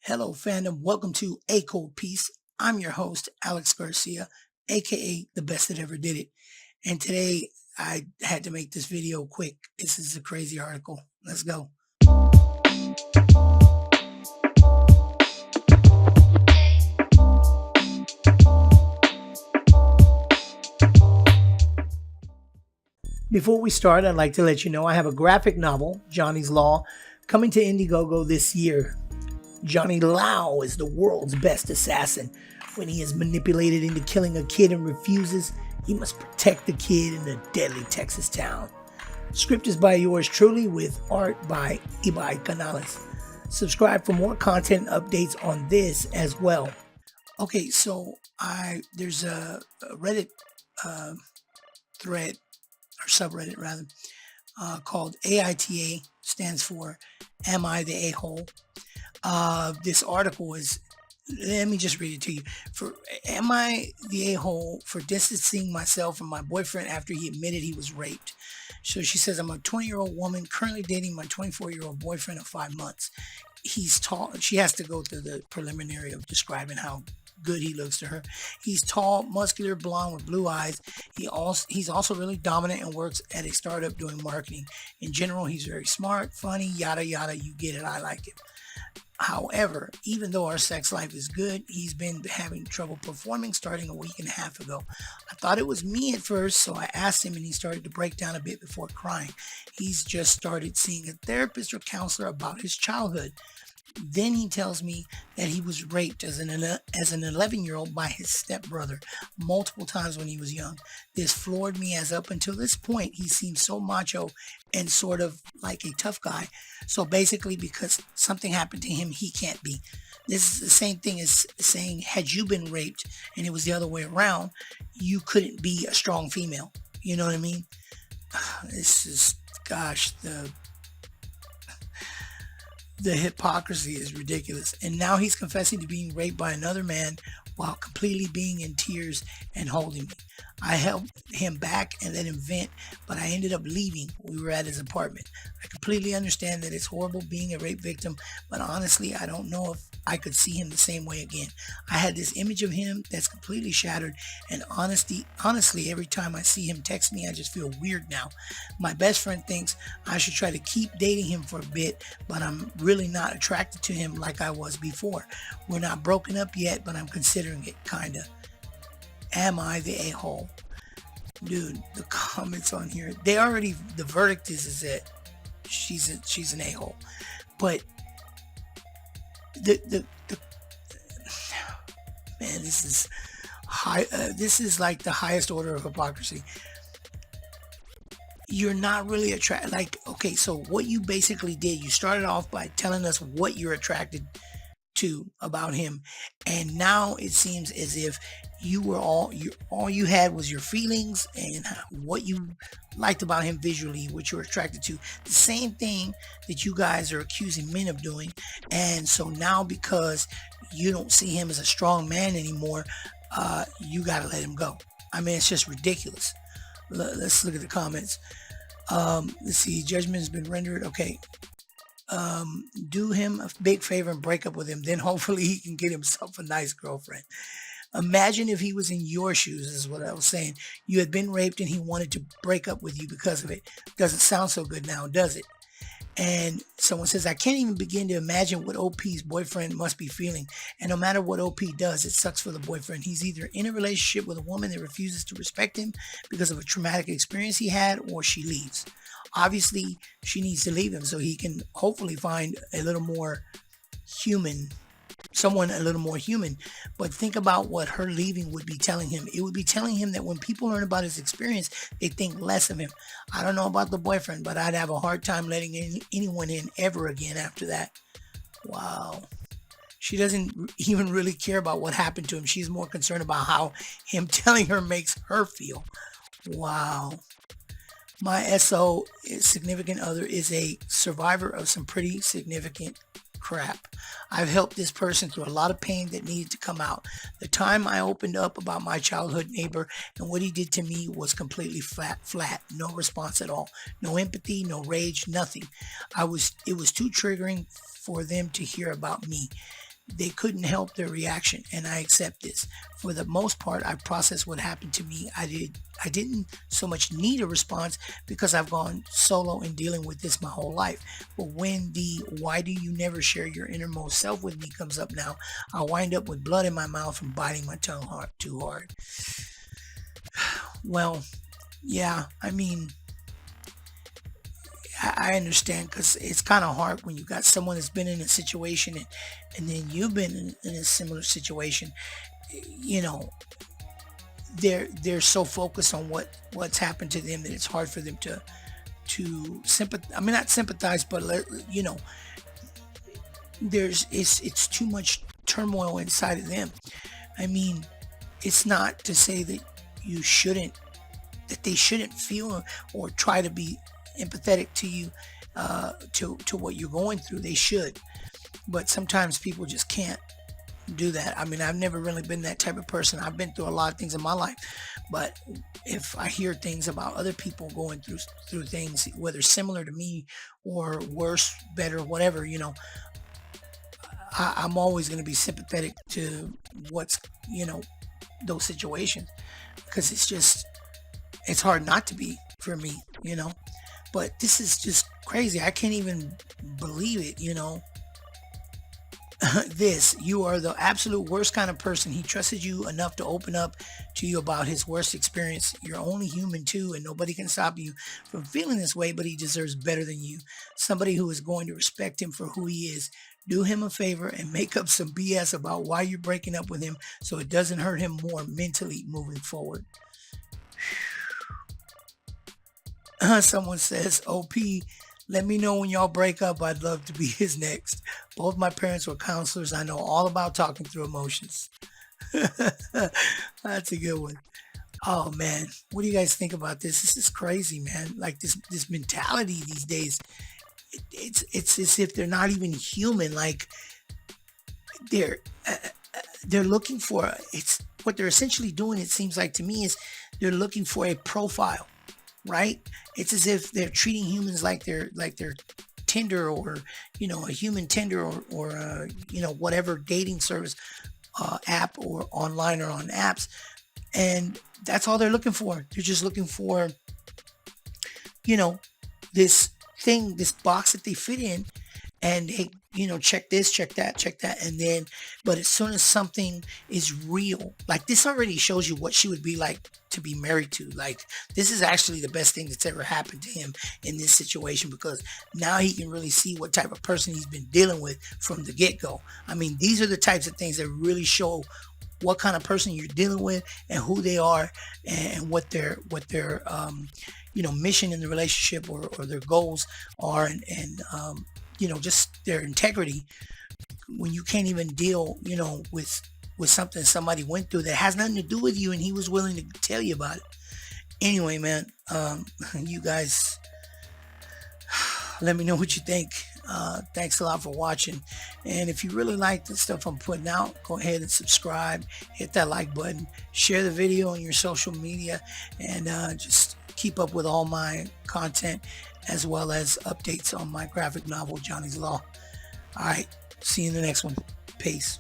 Hello, fandom. Welcome to AColdPiece. I'm your host, Alex Garcia, aka the best that ever did it. And today I had to make this video quick. This is a crazy article. Let's go. Before we start, I'd like to let you know I have a graphic novel, Johnny's Law, coming to Indiegogo this year. Johnny Lau is the world's best assassin. When he is manipulated into killing a kid and refuses, he must protect the kid in a deadly Texas town. Script is by yours truly with art by Ibai Canales. Subscribe for more content updates on this as well. Okay, so there's a Reddit thread, or subreddit rather, called AITA, stands for Am I the A-hole? This article is, let me just read it to you. Am I the a-hole for distancing myself from my boyfriend after he admitted he was raped? So she says, I'm a 20-year-old woman currently dating my 24-year-old boyfriend of 5 months. He's tall. She has to go through the preliminary of describing how good he looks to her. He's tall, muscular, blonde with blue eyes. He's also really dominant and works at a startup doing marketing. In general, he's very smart, funny, yada yada. You get it. I like it. However, even though our sex life is good, he's been having trouble performing starting a week and a half ago. I thought it was me at first, so I asked him and he started to break down a bit before crying. He's just started seeing a therapist or counselor about his childhood. Then he tells me that he was raped as an 11-year-old by his stepbrother multiple times when he was young. This floored me, as up until this point he seemed so macho and sort of like a tough guy. So basically, because something happened to him, he can't be. This is the same thing as saying, had you been raped and it was the other way around, you couldn't be a strong female. You know what I mean? This is, gosh, the hypocrisy is ridiculous. And now he's confessing to being raped by another man while completely being in tears and holding me. I helped him back and let him vent, but I ended up leaving. We were at his apartment. I completely understand that it's horrible being a rape victim, but honestly, I don't know if I could see him the same way again. I had this image of him that's completely shattered, and honestly, every time I see him text me, I just feel weird now. My best friend thinks I should try to keep dating him for a bit, but I'm really not attracted to him like I was before. We're not broken up yet, but I'm considering it, kinda. Am I the a-hole? Dude, the comments on here, the verdict is that she's an a-hole. But the man, this is high. This is like the highest order of hypocrisy. You're not really attracted. Like, okay, so what you basically did, you started off by telling us what you're attracted to about him, and now it seems as if all you had was your feelings and what you liked about him visually, what you're attracted to. The same thing that you guys are accusing men of doing. And so now, because you don't see him as a strong man anymore, you gotta let him go. I mean, it's just ridiculous. Let's look at the comments. Let's see. Judgment has been rendered. Okay. Do him a big favor and break up with him. Then hopefully he can get himself a nice girlfriend. Imagine if he was in your shoes, is what I was saying. You had been raped and he wanted to break up with you because of it. Doesn't sound so good now, does it? And someone says, I can't even begin to imagine what OP's boyfriend must be feeling. And no matter what OP does, it sucks for the boyfriend. He's either in a relationship with a woman that refuses to respect him because of a traumatic experience he had, or she leaves. Obviously, she needs to leave him so he can hopefully find a little more human, someone a little more human. But think about what her leaving would be telling him. It would be telling him that when people learn about his experience, they think less of him. I don't know about the boyfriend, but I'd have a hard time letting anyone in ever again after that. Wow. She doesn't even really care about what happened to him. She's more concerned about how him telling her makes her feel. Wow. My SO, significant other, is a survivor of some pretty significant crap. I've helped this person through a lot of pain that needed to come out. The time I opened up about my childhood neighbor and what he did to me was completely flat. No response at all. No empathy, no rage, nothing. It was too triggering for them to hear about me. they couldn't help their reaction, and I accept this. For the most part, I processed what happened to me. I didn't so much need a response because I've gone solo in dealing with this my whole life. But when the "why do you never share your innermost self with me" comes up now, I wind up with blood in my mouth from biting my tongue too hard. Well, yeah, I mean, I understand, because it's kind of hard when you got someone that's been in a situation, and then you've been in a similar situation. You know, they're so focused on what's happened to them that it's hard for them to sympathize. I mean, not sympathize, but you know, it's too much turmoil inside of them. I mean, it's not to say that they shouldn't feel or try to be empathetic to you, to what you're going through. They should, but sometimes people just can't do that. I mean, I've never really been that type of person. I've been through a lot of things in my life, but if I hear things about other people going through things, whether similar to me or worse, better, whatever, you know, I'm always going to be sympathetic to what's, you know, those situations, because it's hard not to be for me, you know. But this is just crazy. I can't even believe it, you know. You are the absolute worst kind of person. He trusted you enough to open up to you about his worst experience. You're only human too, and nobody can stop you from feeling this way, but he deserves better than you. Somebody who is going to respect him for who he is. Do him a favor and make up some BS about why you're breaking up with him, so it doesn't hurt him more mentally moving forward. Someone says, "OP, let me know when y'all break up. I'd love to be his next. Both my parents were counselors. I know all about talking through emotions." That's a good one. Oh man, what do you guys think about this? This is crazy, man. Like this mentality these days. It's as if they're not even human. Like they're they're looking for, it's what they're essentially doing. It seems like to me is they're looking for a profile, right? It's as if they're treating humans like they're Tinder, or you know, a human Tinder, or you know, whatever dating service, app, or online, or on apps, and that's all they're looking for. They're just looking for, you know, this thing, this box that they fit in, and hey, you know, check this, check that, and then, but as soon as something is real, like this already shows you what she would be like to be married to. Like, this is actually the best thing that's ever happened to him in this situation, because now he can really see what type of person he's been dealing with from the get-go. I mean, these are the types of things that really show what kind of person you're dealing with, and who they are, and what their you know, mission in the relationship, or their goals are, and you know, just their integrity. When you can't even deal, you know, with something somebody went through that has nothing to do with you, and he was willing to tell you about it. Anyway, man, you guys, let me know what you think. Thanks a lot for watching, and if you really like the stuff I'm putting out, go ahead and subscribe, hit that like button, share the video on your social media, and just keep up with all my content, as well as updates on my graphic novel, Johnny's Law. All right, see you in the next one. Peace.